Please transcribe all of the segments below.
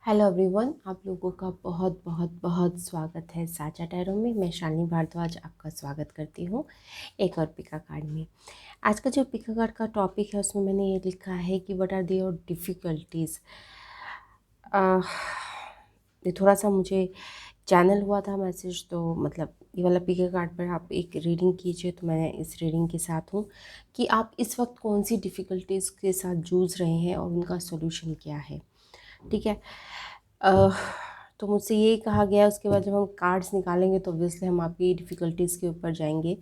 Hello everyone, आप लोगों का बहुत बहुत बहुत स्वागत है साचा टैरो में। मैं शालिनी भारद्वाज आपका स्वागत करती हूँ एक और पिका कार्ड में। आज का जो पिका कार्ड का टॉपिक है उसमें मैंने ये लिखा है कि व्हाट आर योर डिफ़िकल्टीज़। ये थोड़ा सा मुझे चैनल हुआ था मैसेज, तो मतलब ये वाला पिका कार्ड पर आप एक रीडिंग कीजिए। तो मैं इस रीडिंग के साथ हूँ कि आप इस वक्त कौन सी डिफ़िकल्टीज़ के साथ जूझ रहे हैं और उनका सोल्यूशन क्या है। ठीक है। अ, तो मुझसे यही कहा गया। उसके बाद जब हम कार्ड्स निकालेंगे तो ऑब्वियसली हम आपकी डिफ़िकल्टीज़ के ऊपर जाएंगे।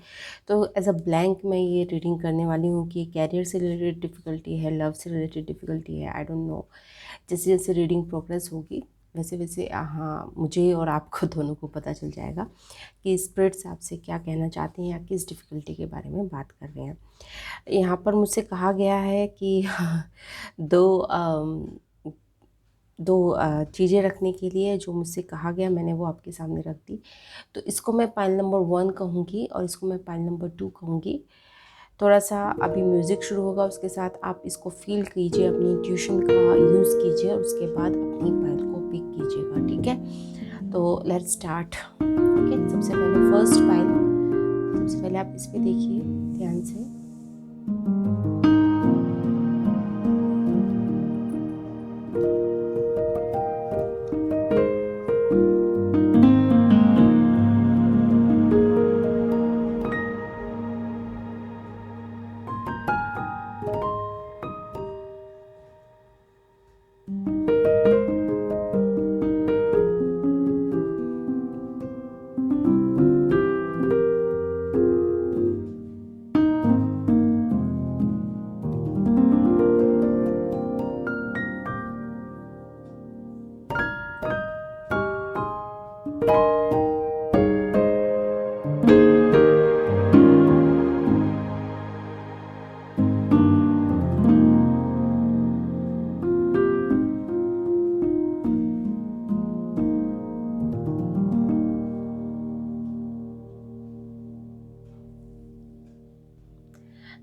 तो एज अ ब्लैंक मैं ये रीडिंग करने वाली हूँ कि कैरियर से रिलेटेड डिफ़िकल्टी है, लव से रिलेटेड डिफ़िकल्टी है, आई डोंट नो। जैसे जैसे रीडिंग प्रोग्रेस होगी वैसे वैसे हाँ मुझे और आपको दोनों को पता चल जाएगा कि स्पिरिट्स आपसे क्या कहना चाहते हैं या किस डिफ़िकल्टी के बारे में बात कर रहे हैं। यहाँ पर मुझसे कहा गया है कि दो दो चीज़ें रखने के लिए जो मुझसे कहा गया मैंने वो आपके सामने रख दी। तो इसको मैं पाइल नंबर 1 कहूँगी और इसको मैं पाइल नंबर 2 कहूँगी। थोड़ा सा अभी म्यूज़िक शुरू होगा, उसके साथ आप इसको फील कीजिए, अपनी इंट्यूशन का यूज़ कीजिए और उसके बाद अपनी पाइल को पिक कीजिएगा। ठीक है, तो लेट्स स्टार्ट। ओके, सबसे पहले फर्स्ट पाइल, सबसे पहले आप इस पर देखिए ध्यान से।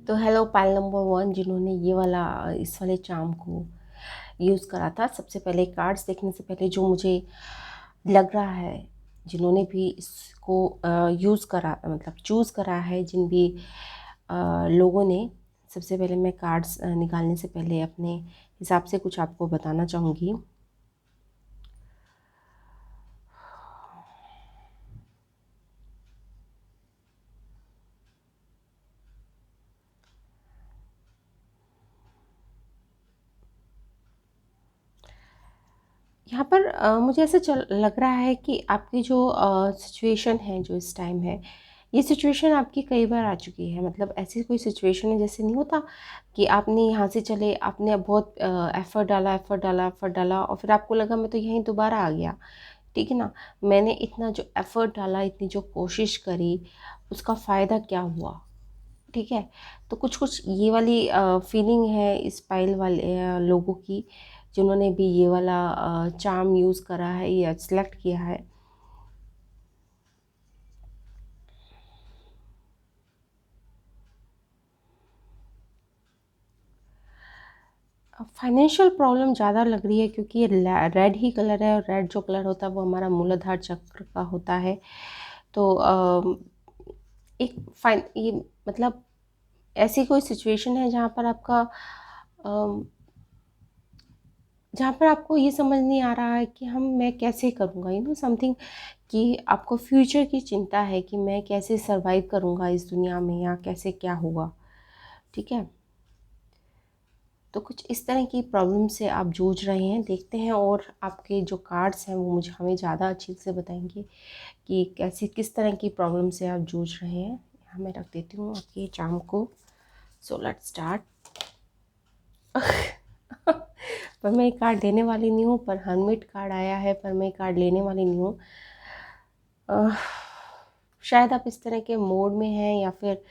तो हेलो पाइल नंबर 1 जिन्होंने ये वाला इस वाले चार्म को यूज़ करा था। सबसे पहले कार्ड्स देखने से पहले जो मुझे लग रहा है, जिन्होंने भी इसको यूज़ करा मतलब चूज़ करा है, जिन भी लोगों ने, सबसे पहले मैं कार्ड्स निकालने से पहले अपने हिसाब से कुछ आपको बताना चाहूँगी। यहाँ पर मुझे ऐसा लग रहा है कि आपकी जो सिचुएशन है, जो इस टाइम है, ये सिचुएशन आपकी कई बार आ चुकी है। मतलब ऐसी कोई सिचुएशन है, जैसे नहीं होता कि आपने यहाँ से चले, आपने बहुत एफ़र्ट डाला और फिर आपको लगा मैं तो यहीं दोबारा आ गया। ठीक है ना, मैंने इतना जो एफ़र्ट डाला, इतनी जो कोशिश करी, उसका फ़ायदा क्या हुआ। ठीक है, तो कुछ कुछ ये वाली फीलिंग है इस पाइल वाले लोगों की, जिन्होंने भी ये वाला चार्म यूज़ करा है या सेलेक्ट किया है। फाइनेंशियल प्रॉब्लम ज़्यादा लग रही है क्योंकि ये रेड ही कलर है और रेड जो कलर होता है वो हमारा मूलाधार चक्र का होता है। तो एक फाइन ये मतलब ऐसी कोई सिचुएशन है अम, जहाँ पर आपको ये समझ नहीं आ रहा है कि मैं कैसे करूँगा, समथिंग, कि आपको फ्यूचर की चिंता है कि मैं कैसे सरवाइव करूँगा इस दुनिया में या कैसे क्या होगा। ठीक है, तो कुछ इस तरह की प्रॉब्लम से आप जूझ रहे हैं, देखते हैं। और आपके जो कार्ड्स हैं वो मुझे हमें ज़्यादा अच्छे से बताएंगे कि कैसे किस तरह की प्रॉब्लम से आप जूझ रहे हैं। यहाँ मैं रख देती हूँ आपके चार्म को। So let's start. पर मैं एक कार्ड देने वाली नहीं हूँ, पर हर्मिट कार्ड आया है, पर मैं कार्ड लेने वाली नहीं हूँ। शायद आप इस तरह के मोड में हैं या फिर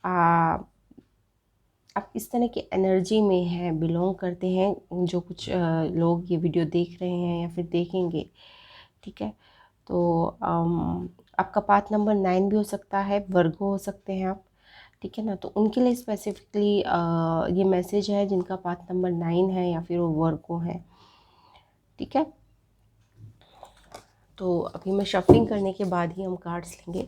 आ, आप इस तरह की एनर्जी में हैं, बिलोंग करते हैं, जो कुछ लोग ये वीडियो देख रहे हैं या फिर देखेंगे। ठीक है, तो आपका पाथ नंबर 9 भी हो सकता है, वर्गो हो सकते हैं आप। ठीक है ना, तो उनके लिए स्पेसिफिकली ये मैसेज है जिनका पाथ नंबर 9 है या फिर वो वर्गो है। ठीक है, तो अभी मैं शफलिंग करने के बाद ही हम कार्ड्स लेंगे।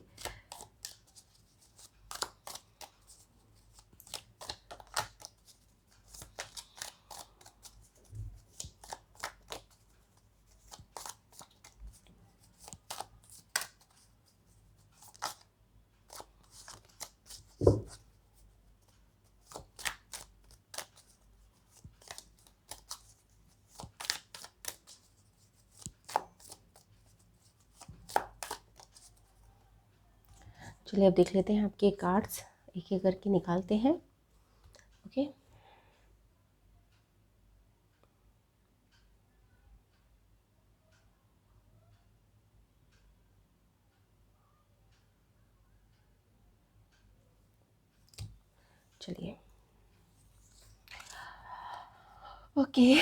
चलिए अब देख लेते हैं आपके कार्ड्स, एक एक करके निकालते हैं। ओके, चलिए। ओके।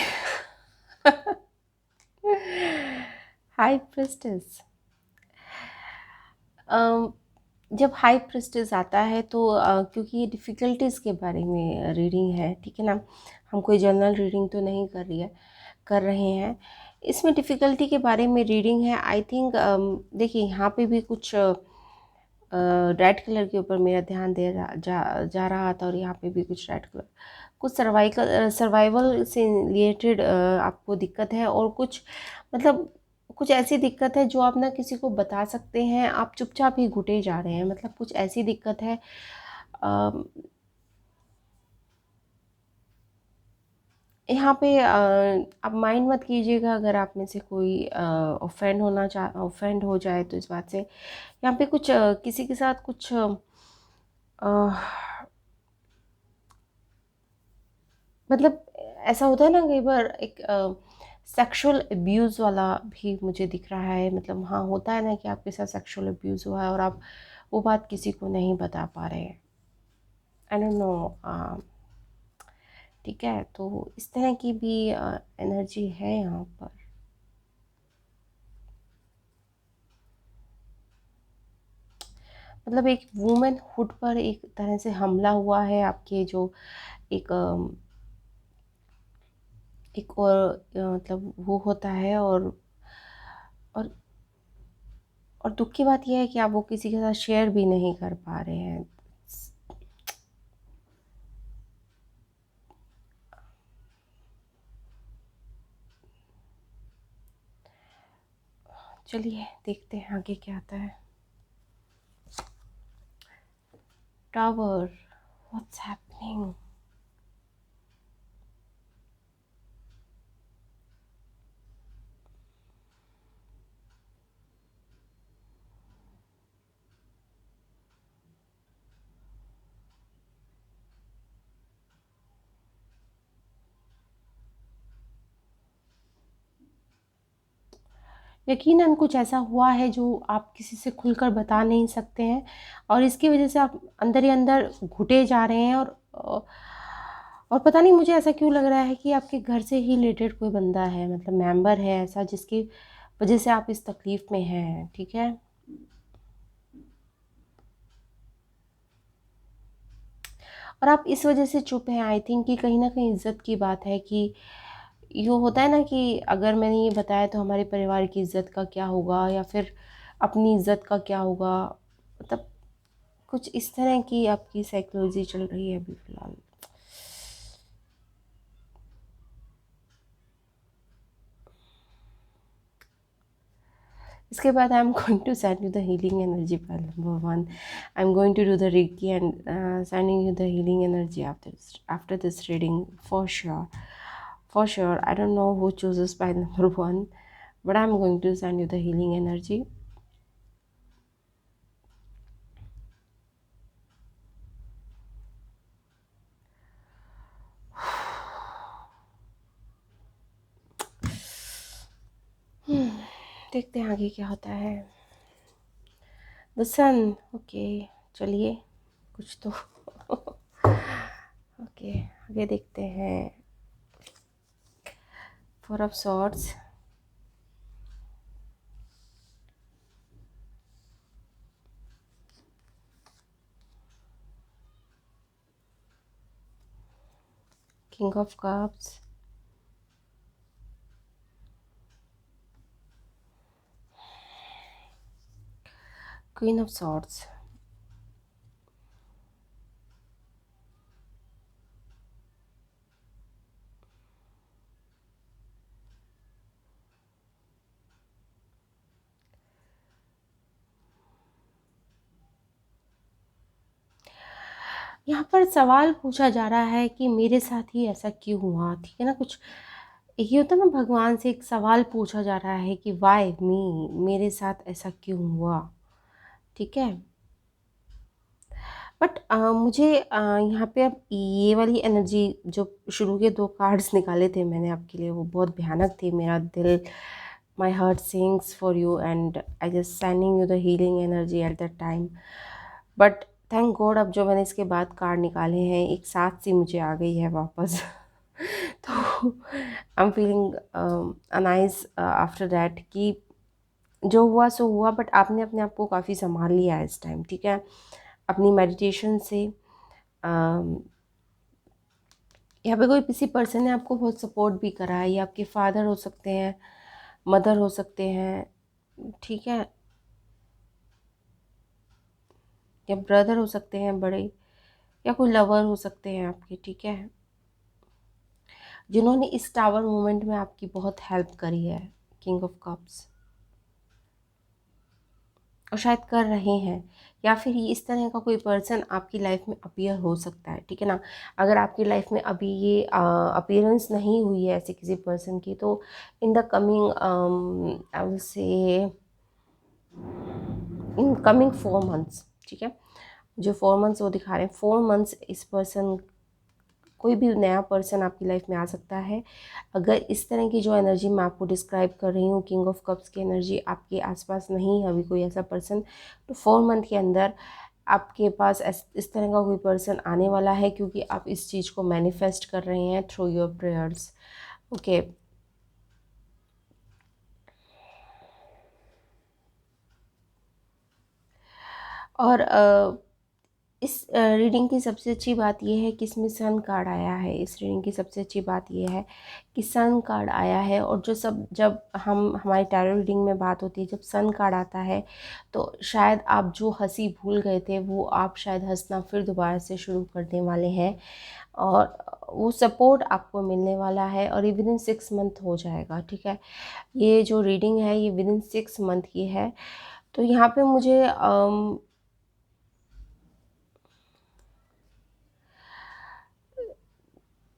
High prestige. जब हाई प्रेस्टिज आता है तो क्योंकि ये डिफ़िकल्टीज़ के बारे में रीडिंग है, ठीक है ना, हम कोई जनरल रीडिंग तो नहीं कर रहे हैं, इसमें डिफ़िकल्टी के बारे में रीडिंग है। आई थिंक देखिए यहाँ पे भी कुछ रेड कलर के ऊपर मेरा ध्यान दे रहा जा रहा था, और यहाँ पे भी कुछ रेड कलर, कुछ सर्वाइवल से रिलेटेड आपको दिक्कत है, और कुछ मतलब कुछ ऐसी दिक्कत है जो आप ना किसी को बता सकते हैं, आप चुपचाप ही घुटे जा रहे हैं, मतलब कुछ ऐसी दिक्कत है। यहाँ पे आप माइंड मत कीजिएगा अगर आप में से कोई ऑफेंड हो जाए तो इस बात से। यहाँ पे कुछ किसी के साथ कुछ मतलब ऐसा होता है ना कई बार, एक सेक्सुअल अब्यूज़ वाला भी मुझे दिख रहा है, मतलब हाँ होता है ना कि आपके साथ सेक्सुअल अब्यूज़ हुआ है और आप वो बात किसी को नहीं बता पा रहे हैं। आई डोंट नो, ठीक है, तो इस तरह की भी एनर्जी है यहाँ पर। मतलब एक वुमेन हुड पर एक तरह से हमला हुआ है आपके, जो एक एक और मतलब वो होता है, और और दुख की बात यह है कि आप वो किसी के साथ शेयर भी नहीं कर पा रहे हैं। चलिए देखते हैं आगे क्या आता है। Tower, what's happening. यकीनन कुछ ऐसा हुआ है जो आप किसी से खुलकर बता नहीं सकते हैं, और इसकी वजह से आप अंदर ही अंदर घुटे जा रहे हैं, और पता नहीं मुझे ऐसा क्यों लग रहा है कि आपके घर से ही रिलेटेड कोई बंदा है, मतलब मेंबर है ऐसा जिसकी वजह से आप इस तकलीफ़ में हैं, ठीक है। और आप इस वजह से चुप हैं, आई थिंक कि कहीं न कहीं इज़्ज़त की बात है, कि यो होता है ना कि अगर मैंने ये बताया तो हमारे परिवार की इज़्ज़त का क्या होगा, या फिर अपनी इज़्ज़त का क्या होगा, मतलब कुछ इस तरह की आपकी साइकोलॉजी चल रही है अभी फ़िलहाल। इसके बाद I am going to send you the healing energy pile number 1। I am going to do the reiki and sending you the healing energy after this reading for sure. For sure, I don't know who chooses pile number 1, but I'm going to send you the healing energy. देखते हैं आगे क्या होता है। The sun, okay, चलिए कुछ तो okay, आगे देखते हैं। Four of swords, king of cups, queen of swords. यहाँ पर सवाल पूछा जा रहा है कि मेरे साथ ही ऐसा क्यों हुआ, ठीक है ना। कुछ ये होता है ना, भगवान से एक सवाल पूछा जा रहा है कि वाई मी, मेरे साथ ऐसा क्यों हुआ, ठीक है। बट मुझे यहाँ पे अब ये वाली एनर्जी, जो शुरू के दो कार्ड्स निकाले थे मैंने आपके लिए, वो बहुत भयानक थे। मेरा दिल, my heart sings for you and I just sending you the healing energy at that time. But thank God, अब जो मैंने इसके बाद कार्ड निकाले हैं, एक साथ सी मुझे आ गई है वापस। तो I am feeling nice after that कि जो हुआ सो हुआ, बट आपने अपने आप को काफ़ी संभाल लिया है इस टाइम, ठीक है। अपनी मेडिटेशन से अम, यहाँ पे कोई किसी पर्सन ने आपको बहुत सपोर्ट भी करा है। ये आपके फादर हो सकते हैं, मदर हो सकते हैं, ठीक है, या ब्रदर हो सकते हैं बड़े, या कोई लवर हो सकते हैं आपके, ठीक है, जिन्होंने इस टावर मोमेंट में आपकी बहुत हेल्प करी है। किंग ऑफ कप्स, और शायद कर रहे हैं, या फिर ये इस तरह का कोई पर्सन आपकी लाइफ में अपीयर हो सकता है, ठीक है ना। अगर आपकी लाइफ में अभी ये अपीयरेंस नहीं हुई है ऐसे किसी पर्सन की, तो in the coming I will say in coming 4 months, ठीक है, जो 4 मंथ्स वो दिखा रहे हैं, 4 मंथ्स इस पर्सन, कोई भी नया पर्सन आपकी लाइफ में आ सकता है। अगर इस तरह की जो एनर्जी मैं आपको डिस्क्राइब कर रही हूँ, किंग ऑफ कप्स की एनर्जी आपके आसपास नहीं है अभी कोई ऐसा पर्सन, तो 4 मंथ के अंदर आपके पास इस तरह का कोई पर्सन आने वाला है, क्योंकि आप इस चीज़ को मैनिफेस्ट कर रहे हैं थ्रू योर प्रेयर्स, ओके। और इस रीडिंग की सबसे अच्छी बात यह है कि इसमें सन कार्ड आया है। इस रीडिंग की सबसे अच्छी बात यह है कि सन कार्ड आया है, और जो सब, जब हम हमारी टैरो रीडिंग में बात होती है, जब सन कार्ड आता है तो शायद आप जो हंसी भूल गए थे, वो आप शायद हंसना फिर दोबारा से शुरू करने वाले हैं, और वो सपोर्ट आपको मिलने वाला है, और ये विद इन 6 मंथ हो जाएगा, ठीक है। ये जो रीडिंग है ये विद इन 6 मंथ की है। तो यहाँ पे मुझे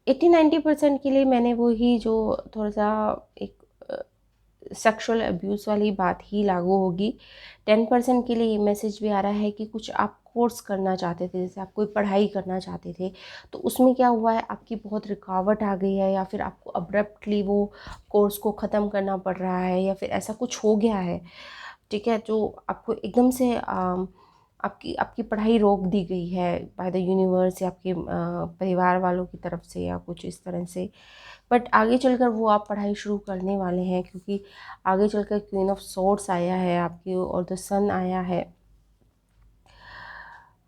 80-90% के लिए मैंने वो ही जो थोड़ा सा एक सेक्सुअल अब्यूज़ वाली बात ही लागू होगी। 10% के लिए ये मैसेज भी आ रहा है कि कुछ आप कोर्स करना चाहते थे, जैसे आप कोई पढ़ाई करना चाहते थे, तो उसमें क्या हुआ है, आपकी बहुत रुकावट आ गई है, या फिर आपको अब्रप्टली वो कोर्स को ख़त्म करना पड़ रहा है, या फिर ऐसा कुछ हो गया है, ठीक है, जो आपको एकदम से आपकी आपकी पढ़ाई रोक दी गई है बाय द यूनिवर्स, या आपके परिवार वालों की तरफ से, या कुछ इस तरह से। बट आगे चलकर वो आप पढ़ाई शुरू करने वाले हैं, क्योंकि आगे चलकर क्वीन ऑफ सोर्ड्स आया है आपकी, और द सन आया है।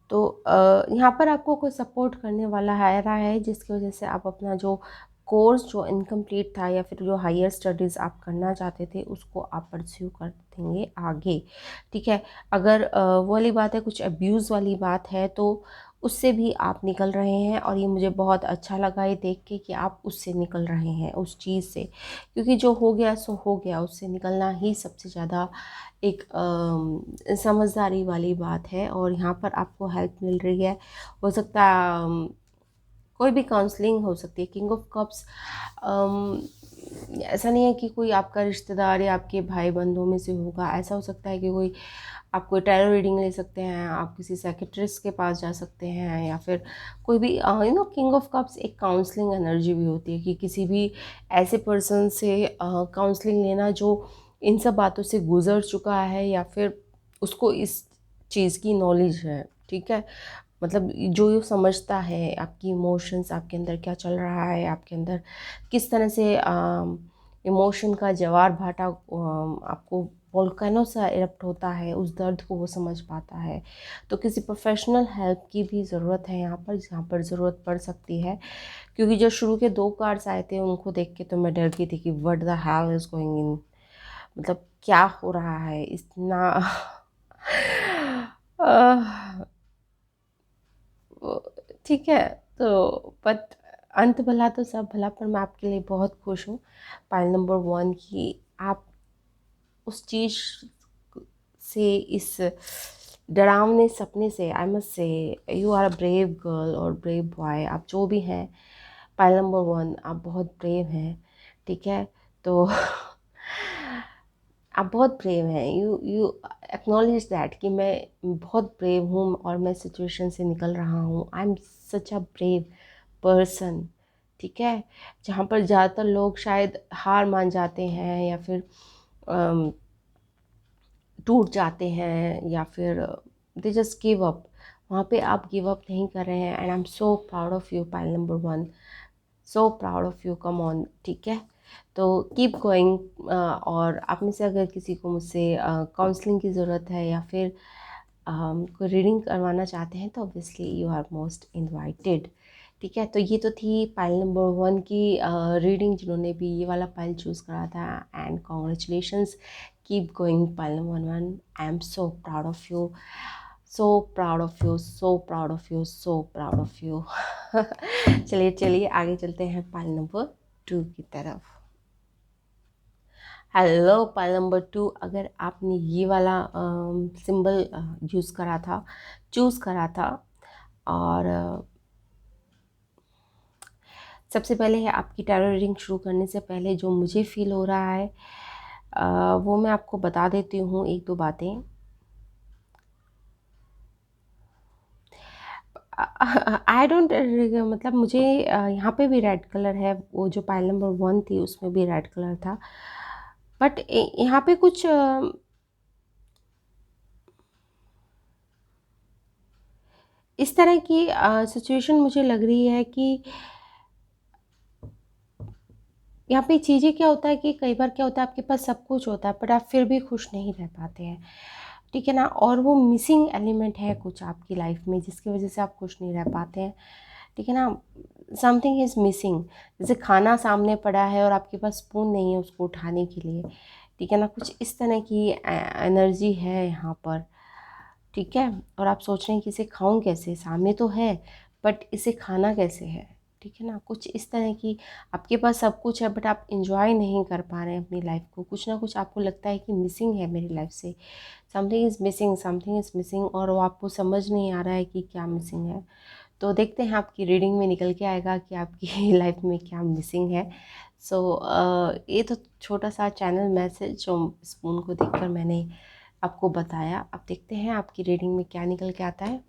तो यहाँ पर आपको कोई सपोर्ट करने वाला आ रहा है, जिसकी वजह से आप अपना जो कोर्स जो इनकम्प्लीट था, या फिर जो हायर स्टडीज़ आप करना चाहते थे, उसको आप परस्यू कर देंगे आगे, ठीक है। अगर वो वाली बात है, कुछ अब्यूज़ वाली बात है, तो उससे भी आप निकल रहे हैं, और ये मुझे बहुत अच्छा लगा ये देख के कि आप उससे निकल रहे हैं, उस चीज़ से, क्योंकि जो हो गया सो हो गया, उससे निकलना ही सबसे ज़्यादा एक समझदारी वाली बात है। और यहाँ पर आपको हेल्प मिल रही है, हो सकता है कोई भी काउंसलिंग हो सकती है। किंग ऑफ कप्स, ऐसा नहीं है कि कोई आपका रिश्तेदार या आपके भाई बंधुओं में से होगा, ऐसा हो सकता है कि कोई, आप कोई टैरो रीडिंग ले सकते हैं, आप किसी साइकेट्रिस्ट के पास जा सकते हैं, या फिर कोई भी किंग ऑफ कप्स एक काउंसलिंग एनर्जी भी होती है, कि किसी भी ऐसे पर्सन से काउंसलिंग लेना जो इन सब बातों से गुजर चुका है, या फिर उसको इस चीज़ की नॉलेज है, ठीक है, मतलब जो ये समझता है आपकी इमोशंस, आपके अंदर क्या चल रहा है, आपके अंदर किस तरह से इमोशन का ज्वार भाटा आपको वोल्केनो सा इरप्ट होता है, उस दर्द को वो समझ पाता है। तो किसी प्रोफेशनल हेल्प की भी ज़रूरत है यहाँ पर, जहाँ पर ज़रूरत पड़ सकती है, क्योंकि जो शुरू के दो कार्ड्स आए थे उनको देख के तो मैं डर गई थी कि what the hell is going in, मतलब क्या हो रहा है इतना। अह, ठीक है। तो बट अंत भला तो सब भला, पर मैं आपके लिए बहुत खुश हूँ। पाइल नंबर 1 कि आप उस चीज़ से, इस डरावने सपने से, I must say you are a brave girl और ब्रेव बॉय, आप जो भी हैं। पाइल नंबर 1 आप बहुत ब्रेव हैं, ठीक है। तो आप बहुत ब्रेव हैं, यू एक्नॉलेज दैट कि मैं बहुत ब्रेव हूँ और मैं सिचुएशन से निकल रहा हूँ। I am such a brave person, ठीक है। जहाँ पर ज़्यादातर लोग शायद हार मान जाते हैं या फिर टूट जाते हैं या फिर दे जस्ट गिव अप, वहाँ पे आप गिव अप नहीं कर रहे हैं। And I am so proud of you pile number 1, so proud of you, come on, ठीक है। तो कीप गोइंग। और आप में से अगर किसी को मुझसे काउंसलिंग की ज़रूरत है या फिर कोई रीडिंग करवाना चाहते हैं तो obviously you are most invited, ठीक है। तो ये तो थी पाइल नंबर 1 की रीडिंग, जिन्होंने भी ये वाला पाइल चूज़ करा था। And congratulations, keep going pile number 1, I am so proud of you, so proud of you, so proud of you, so proud of you. चलिए चलिए आगे चलते हैं पाइल नंबर 2 की तरफ। हेलो पाइल नंबर 2, अगर आपने ये वाला सिंबल यूज़ करा था, चूज़ करा था, और सबसे पहले है आपकी टैरो रीडिंग शुरू करने से पहले जो मुझे फ़ील हो रहा है वो मैं आपको बता देती हूँ, एक दो बातें। आई डोंट, मतलब मुझे यहाँ पे भी रेड कलर है, वो जो पाइल नंबर 1 थी उसमें भी रेड कलर था, बट यहाँ पे कुछ इस तरह की सिचुएशन मुझे लग रही है कि यहाँ पे चीज़ें क्या होता है कि कई बार क्या होता है आपके पास सब कुछ होता है बट आप फिर भी खुश नहीं रह पाते हैं, ठीक है ना। और वो मिसिंग एलिमेंट है कुछ आपकी लाइफ में जिसकी वजह से आप खुश नहीं रह पाते हैं, ठीक है ना। समथिंग इज़ मिसिंग, जैसे खाना सामने पड़ा है और आपके पास स्पून नहीं है उसको उठाने के लिए, ठीक है ना। कुछ इस तरह की एनर्जी है यहाँ पर, ठीक है। और आप सोच रहे हैं कि इसे खाऊं कैसे, सामने तो है बट इसे खाना कैसे है, ठीक है ना। कुछ इस तरह की आपके पास सब कुछ है बट आप इंजॉय नहीं कर पा रहे हैं अपनी लाइफ को, कुछ ना कुछ आपको लगता है कि मिसिंग है मेरी लाइफ से, something is missing, something is missing, और वो आपको समझ नहीं आ रहा है कि क्या मिसिंग है। तो देखते हैं आपकी रीडिंग में निकल के आएगा कि आपकी लाइफ में क्या मिसिंग है। सो ये तो छोटा सा चैनल मैसेज जो स्पून को देखकर मैंने आपको बताया। अब देखते हैं आपकी रीडिंग में क्या निकल के आता है।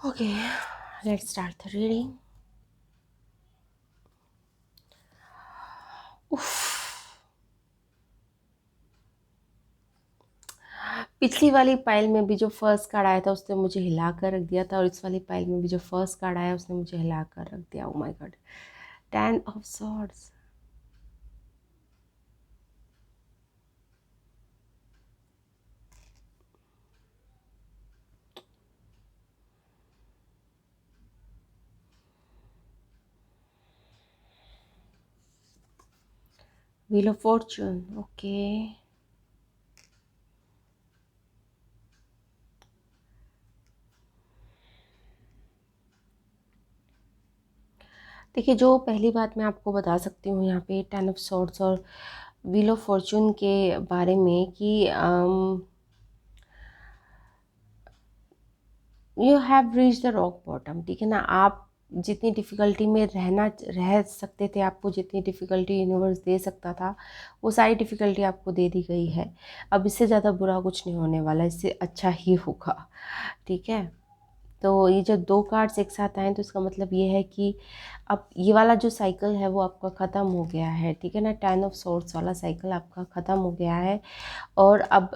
Okay, let's start the reading. पिछली वाली पाइल में भी जो फर्स्ट कार्ड आया था उसने मुझे हिला कर रख दिया था, और इस वाली पाइल में भी जो फर्स्ट कार्ड आया उसने मुझे हिला कर रख दिया। Oh my God, 10 of swords, wheel of Fortune, okay. देखिए, जो पहली बात मैं आपको बता सकती हूँ यहाँ पे 10 ऑफ सॉर्ड्स और व्हील ऑफ फॉर्चून के बारे में कि you have reach the rock bottom, ठीक है ना। आप जितनी डिफ़िकल्टी में रह सकते थे, आपको जितनी डिफ़िकल्टी यूनिवर्स दे सकता था वो सारी डिफ़िकल्टी आपको दे दी गई है। अब इससे ज़्यादा बुरा कुछ नहीं होने वाला, इससे अच्छा ही होगा, ठीक है। तो ये जब 2 कार्ड्स एक साथ आए तो इसका मतलब ये है कि अब ये वाला जो साइकिल है वो आपका ख़त्म हो गया है, ठीक है ना। 10 ऑफ सोर्ड्स वाला साइकिल आपका ख़त्म हो गया है और अब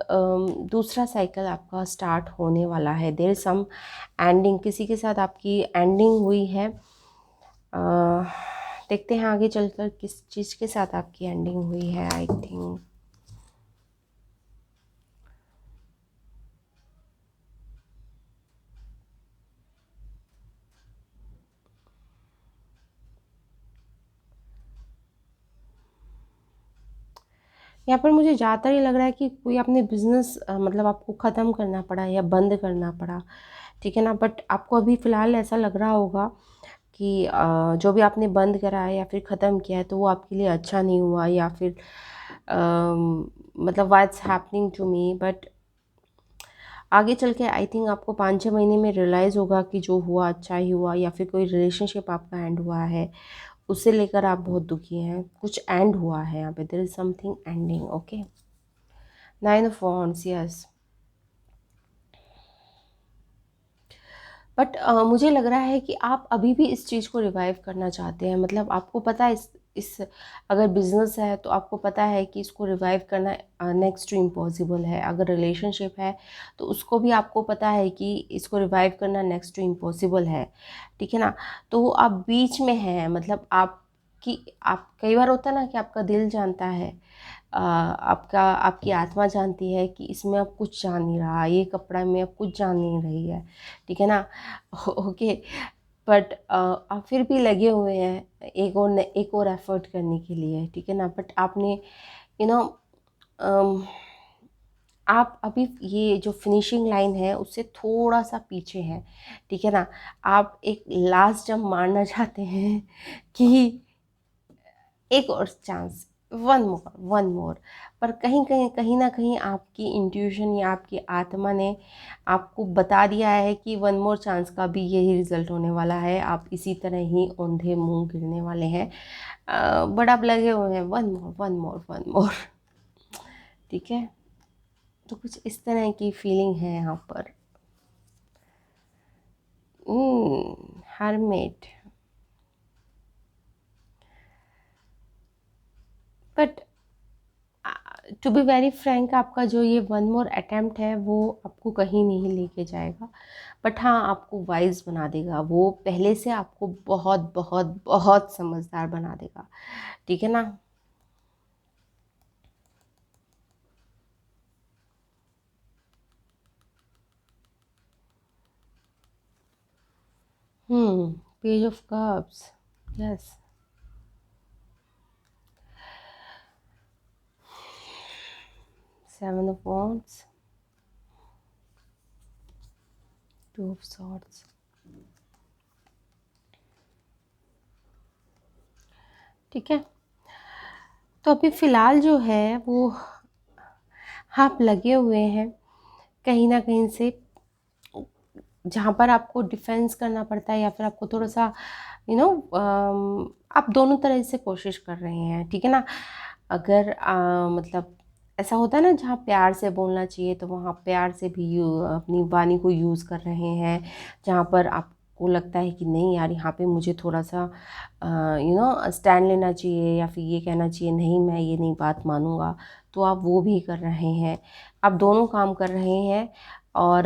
दूसरा साइकिल आपका स्टार्ट होने वाला है। देयर इज़ सम एंडिंग, किसी के साथ आपकी एंडिंग हुई है। अ, देखते हैं आगे चलकर किस चीज़ के साथ आपकी एंडिंग हुई है। आई थिंक यहाँ पर मुझे ज़्यादातर ये लग रहा है कि कोई आपने बिज़नेस मतलब आपको ख़त्म करना पड़ा या बंद करना पड़ा, ठीक है ना। बट आपको अभी फ़िलहाल ऐसा लग रहा होगा कि जो भी आपने बंद करा है या फिर ख़त्म किया है तो वो आपके लिए अच्छा नहीं हुआ, या फिर मतलब what's happening to me. But आगे चल के आई थिंक आपको 5-6 महीने में रियलाइज़ होगा कि जो हुआ अच्छा ही हुआ, या फिर कोई रिलेशनशिप आपका एंड हुआ है उसे लेकर आप बहुत दुखी हैं, कुछ एंड हुआ है यहाँ पे, there is something ending. Okay, 9 of wands, yes. But मुझे लग रहा है कि आप अभी भी इस चीज़ को रिवाइव करना चाहते हैं। मतलब आपको पता है इस अगर बिज़नेस है तो आपको पता है कि इसको रिवाइव करना नेक्स्ट टू इम्पॉसिबल है। अगर रिलेशनशिप है तो उसको भी आपको पता है कि इसको रिवाइव करना नेक्स्ट टू इम्पॉसिबल है, ठीक है ना। तो आप बीच में हैं, मतलब आप कई बार होता है ना कि आपका दिल जानता है, आपकी आत्मा जानती है कि इसमें अब कुछ जान नहीं रहा, ये कपड़ा में अब कुछ जान नहीं रही है, ठीक है ना। ओके, बट आप फिर भी लगे हुए हैं एक और एफर्ट करने के लिए, ठीक है ना। बट आपने यू नो आप अभी ये जो फिनिशिंग लाइन है उससे थोड़ा सा पीछे हैं, ठीक है ना। आप एक लास्ट जंप मारना चाहते हैं कि एक और चांस, वन मोर। पर कहीं ना कहीं आपकी इंट्यूशन या आपकी आत्मा ने आपको बता दिया है कि वन मोर चांस का भी यही रिजल्ट होने वाला है, आप इसी तरह ही औंधे मुंह गिरने वाले हैं। बट आप लगे हुए हैं, one more one more one more, ठीक है। तो कुछ इस तरह की फीलिंग है यहाँ पर। Hermit, but to be very frank, आपका जो ये वन मोर अटेम्प्ट है वो आपको कहीं नहीं लेके जाएगा। बट हाँ, आपको वाइज बना देगा, वो पहले से आपको बहुत बहुत बहुत समझदार बना देगा, ठीक है ना। Page of cups, yes. 7 of wands, 2 of swords, ठीक है। तो अभी फ़िलहाल जो है वो आप लगे हुए हैं कहीं ना कहीं से, जहाँ पर आपको डिफेंस करना पड़ता है या फिर आपको थोड़ा सा यू नो आप दोनों तरह से कोशिश कर रहे हैं, ठीक है ना। अगर मतलब ऐसा होता है ना, जहाँ प्यार से बोलना चाहिए तो वहाँ प्यार से भी अपनी वाणी को यूज़ कर रहे हैं। जहाँ पर आपको लगता है कि नहीं यार, यहाँ पे मुझे थोड़ा सा स्टैंड लेना चाहिए, या फिर ये कहना चाहिए नहीं मैं ये नहीं बात मानूंगा, तो आप वो भी कर रहे हैं। आप दोनों काम कर रहे हैं और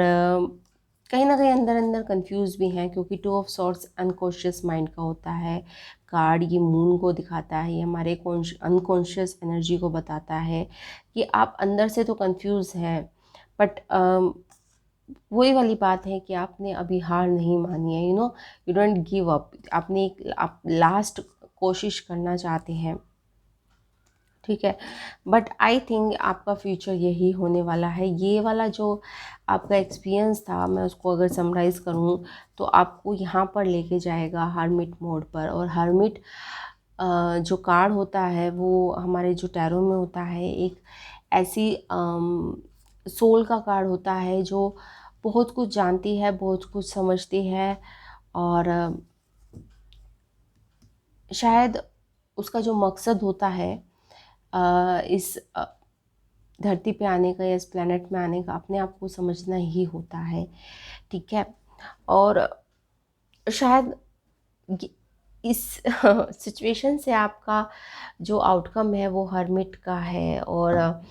कहीं ना कहीं अंदर अंदर कंफ्यूज भी हैं, क्योंकि 2 ऑफ सॉर्ट्स अनकॉन्शियस माइंड का होता है कार्ड। ये मून को दिखाता है, ये हमारे अनकॉन्शियस एनर्जी को बताता है कि आप अंदर से तो कंफ्यूज हैं। बट वही वाली बात है कि आपने अभी हार नहीं मानी है, यू डोंट गिव अप। आप लास्ट कोशिश करना चाहते हैं, ठीक है। बट आई थिंक आपका फ्यूचर यही होने वाला है। ये वाला जो आपका एक्सपीरियंस था, मैं उसको अगर समराइज़ करूँ तो आपको यहाँ पर लेके जाएगा हरमिट मोड पर। और हरमिट जो कार्ड होता है वो हमारे जो टैरो में होता है, एक ऐसी सोल का कार्ड होता है जो बहुत कुछ जानती है, बहुत कुछ समझती है, और शायद उसका जो मकसद होता है इस धरती पे आने का या इस प्लेनेट में आने का, अपने आप को समझना ही होता है, ठीक है। और शायद ये इस सिचुएशन से आपका जो आउटकम है वो हर्मिट का है। और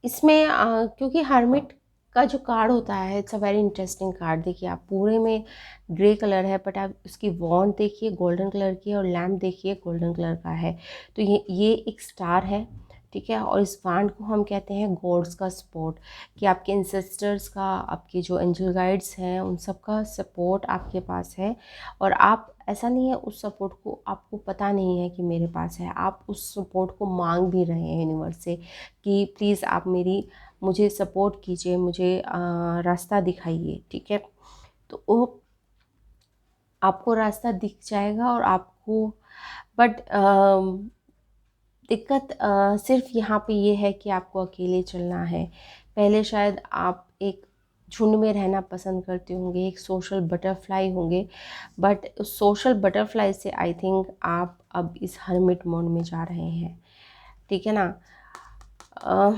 इसमें क्योंकि हर्मिट का जो कार्ड होता है it's a very interesting card. देखिए आप पूरे में ग्रे कलर है, बट आप उसकी वॉन्ड देखिए गोल्डन कलर की है, और लैम्प देखिए गोल्डन कलर का है। तो ये एक स्टार है, ठीक है। और इस वांड को हम कहते हैं गॉड्स का सपोर्ट, कि आपके इंसेस्टर्स का, आपके जो एंजल गाइड्स हैं उन सब का सपोर्ट आपके पास है। और आप, ऐसा नहीं है उस सपोर्ट को आपको पता नहीं है कि मेरे पास है, आप उस सपोर्ट को मांग भी रहे हैं यूनिवर्स से कि प्लीज़ आप मुझे सपोर्ट कीजिए, मुझे रास्ता दिखाइए, ठीक है। तो वो आपको रास्ता दिख जाएगा। और आपको बट दिक्कत सिर्फ यहाँ पे ये है कि आपको अकेले चलना है। पहले शायद आप एक झुंड में रहना पसंद करते होंगे, एक सोशल बटरफ्लाई होंगे, बट उस सोशल बटरफ्लाई से आई थिंक आप अब इस हर्मिट मोड में जा रहे हैं, ठीक है ना। अ,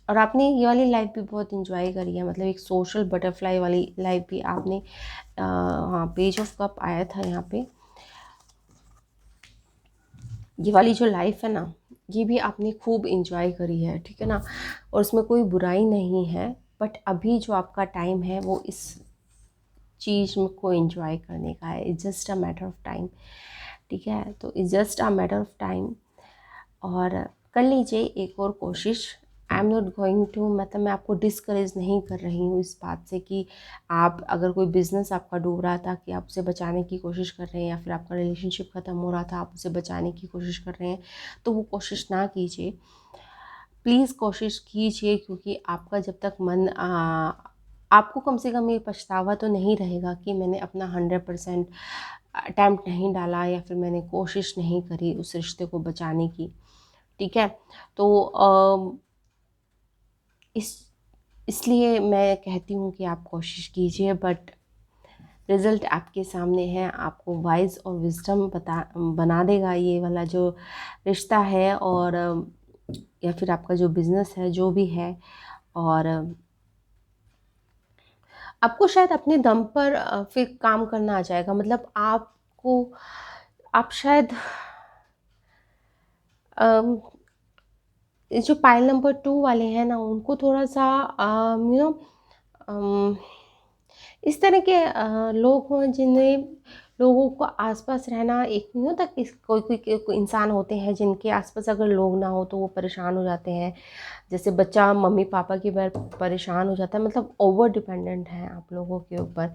और आपने ये वाली लाइफ भी बहुत इंजॉय करी है, मतलब एक सोशल बटरफ्लाई वाली लाइफ भी आपने हाँ, पेज ऑफ कप आया था यहाँ पे। ये वाली जो लाइफ है ना, ये भी आपने खूब इंजॉय करी है, ठीक है ना। और उसमें कोई बुराई नहीं है, बट अभी जो आपका टाइम है वो इस चीज़ को इंजॉय करने का है। It's just a matter of time, ठीक है। तो it's just a matter of time. और कर लीजिए एक और कोशिश। I am not going to, मतलब मैं आपको डिस्करेज नहीं कर रही हूँ इस बात से कि आप, अगर कोई बिज़नेस आपका डूब रहा था कि आप उसे बचाने की कोशिश कर रहे हैं, या फिर आपका रिलेशनशिप ख़त्म हो रहा था आप उसे बचाने की कोशिश कर रहे हैं, तो वो कोशिश ना कीजिए, प्लीज़ कोशिश कीजिए। क्योंकि आपका जब तक मन आपको कम से कम ये पछतावा तो नहीं रहेगा कि मैंने अपना 100% अटेम्प्ट नहीं डाला, या फिर मैंने कोशिश नहीं करी उस रिश्ते को बचाने की, ठीक है। तो इस इसलिए मैं कहती हूँ कि आप कोशिश कीजिए, बट रिज़ल्ट आपके सामने है। आपको वाइज और विजडम बना देगा ये वाला जो रिश्ता है, और या फिर आपका जो बिज़नेस है जो भी है। और आपको शायद अपने दम पर फिर काम करना आ जाएगा। मतलब आप शायद अम, ये जो पाइल नंबर 2 वाले हैं ना, उनको थोड़ा-सा यू नो अम, इस तरह के लोग हों जिन्हें, लोगों को आसपास रहना एक नहीं होता कि कोई इंसान होते हैं जिनके आसपास अगर लोग ना हो तो वो परेशान हो जाते हैं। जैसे बच्चा मम्मी पापा की परेशान हो जाता है, मतलब ओवर डिपेंडेंट हैं आप लोगों के ऊपर।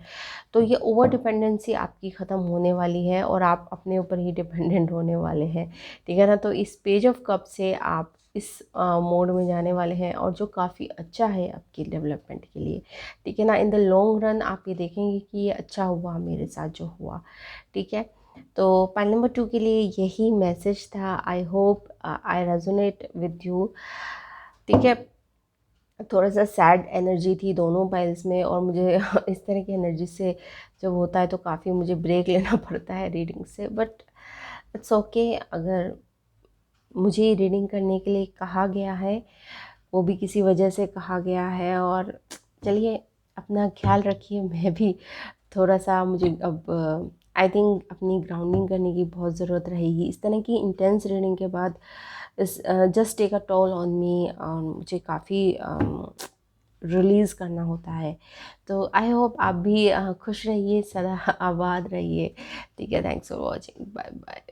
तो ये ओवर डिपेंडेंसी आपकी ख़त्म होने वाली है, और आप अपने ऊपर ही डिपेंडेंट होने वाले हैं, ठीक है ना। तो इस पेज ऑफ कप से आप इस मोड में जाने वाले हैं, और जो काफ़ी अच्छा है आपकी डेवलपमेंट के लिए, ठीक है ना। इन द लॉन्ग रन आप ये देखेंगे कि ये अच्छा हुआ मेरे साथ जो हुआ, ठीक है। तो पाइल नंबर 2 के लिए यही मैसेज था। I hope I resonate with you, ठीक है। थोड़ा सा सैड एनर्जी थी दोनों पाइल्स में, और मुझे इस तरह की एनर्जी से जब होता है तो काफ़ी मुझे ब्रेक लेना पड़ता है रीडिंग से, बट इट्स ओके। अगर मुझे रीडिंग करने के लिए कहा गया है, वो भी किसी वजह से कहा गया है। और चलिए, अपना ख्याल रखिए। मैं भी थोड़ा सा, मुझे अब आई थिंक अपनी ग्राउंडिंग करने की बहुत ज़रूरत रहेगी। इस तरह की इंटेंस रीडिंग के बाद इस just take a toll on me, मुझे काफ़ी रिलीज़ करना होता है। तो आई होप आप भी खुश रहिए, सदा आबाद रहिए, ठीक है। Thanks for watching, bye bye.